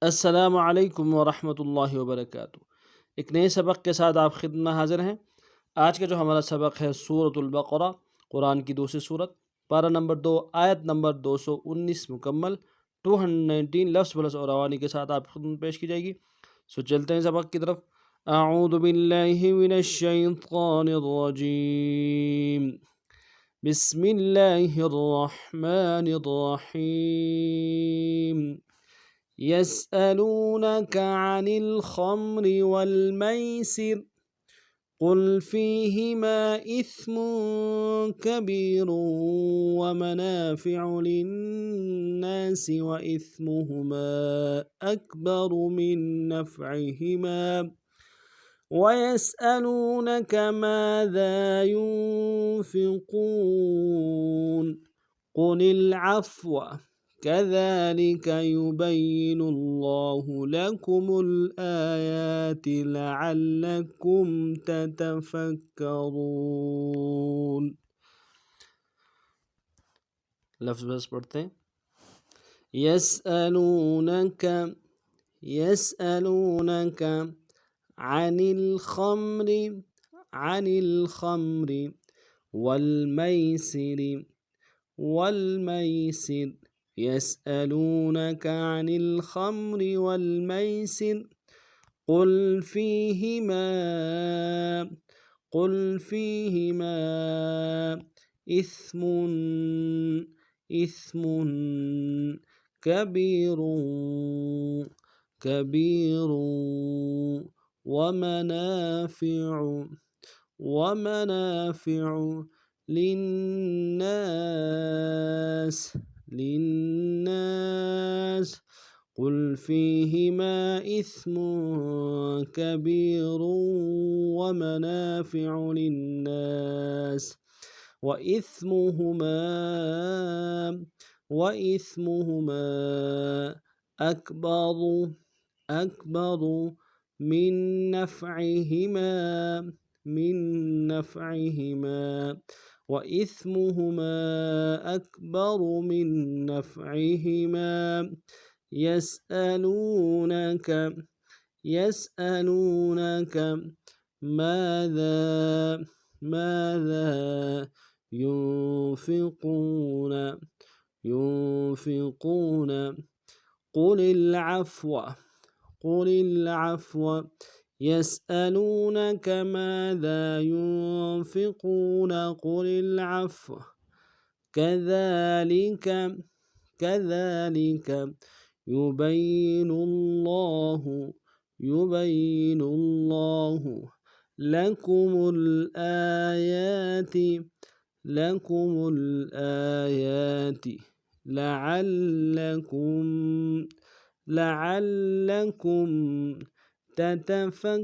अस्सलामु अलैकुम वरहमतुल्लाहि वबरकातुहू। एक नए सबक के साथ आप खिदमत में हाजिर हैं। आज का जो हमारा सबक है सूरतुल बक़रा, कुरान की दूसरी सूरत, पारा नंबर 2, आयत नंबर 219 मुकम्मल 219 लफ्ज़ प्लस और रवानी के साथ आप खिदमत पेश की जाएगी। सो चलते हैं सबक की तरफ। अऊज़ु बिल्लाहि मिनश शैतानिर रजीम, बिस्मिल्लाहिर रहमानिर रहीम। यसअलूनक अनिल खम्रि वल मैसिर कुल फीहिमा इस्मुन कबीरुन व मनाफिउ लिन्नासि व इस्मुहुमा अकबरु मिन नफ़इहिमा व यसअलूनक माज़ा युनफ़िक़ून क़ुलिल अफ़्व कज़ालिक युबय्यिनुल्लाहु लकुमुल आयाति लअल्लकुम ततफ़क्करून। लफ्ज़ बस पढ़ते हैं। यसअलूनक यसअलूनक अनिल खम्रि वल मैसिर यसअलूनक अनिल खम्रि वल मैसिर कुल फीहिमा इस्मुन कबीरुन वमनाफिउ लिन्नास कुल फीहिमा इस्मुन कबीरुन वमनाफिउ लिन्नास व इस्मुहुमा अकबरु मिन नफ़इहिमा व इस्मुहुमा अकबरु मिन नफ़इहिमा यसअलूनक माज़ा युनफ़िक़ून क़ुलिल अफ़्व यसअलूनक माज़ा युनफ़िक़ून क़ुलिल अफ़्व कज़ालिक युबय्यिनुल्लाहु लकुमुल आयाति लअल्लकुम ततफ़क्करून।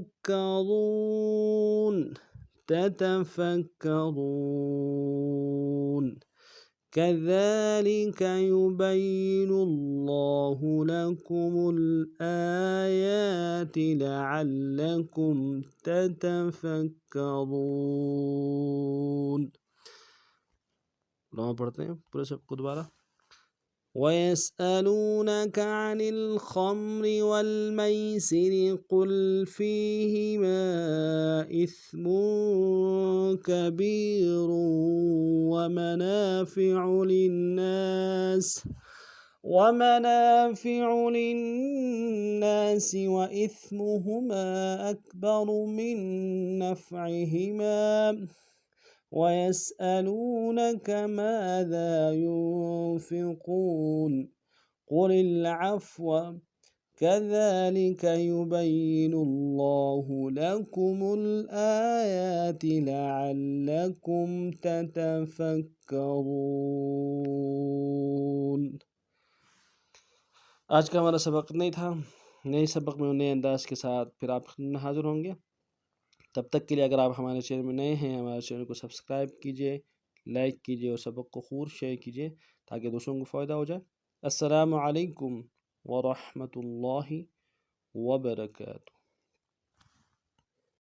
कज़ालिक युबय्यिनुल्लाहु लकुमुल आयाति लअल्लकुम ततफ़क्करून। पढ़ते हैं पूरे सबको दोबारा। वयस्अलूनक अनिल खम्रि वल मैसिर कुल फीहिमा इस्मुन कबीरुन वमनाफिउ लिन्नास व इस्मुहुमा अकबरु मिन नफ़इहिमा वयस्अलूनक माज़ा युनफ़िक़ून क़ुलिल अफ़्व कज़ालिक युबय्यिनुल्लाहु लकुमुल आयाति लअल्लकुम ततफ़क्करून। आज का हमारा सबक नहीं था। नए सबक में नए अंदाज के साथ फिर आप हाज़िर होंगे। तब तक के लिए अगर आप हमारे चैनल में नए हैं, हमारे चैनल को सब्सक्राइब कीजिए, लाइक कीजिए और सबक को खूब शेयर कीजिए ताकि दूसरों को फ़ायदा हो जाए। अस्सलामु अलैकुम व रहमतुल्लाहि व बरकातुहू।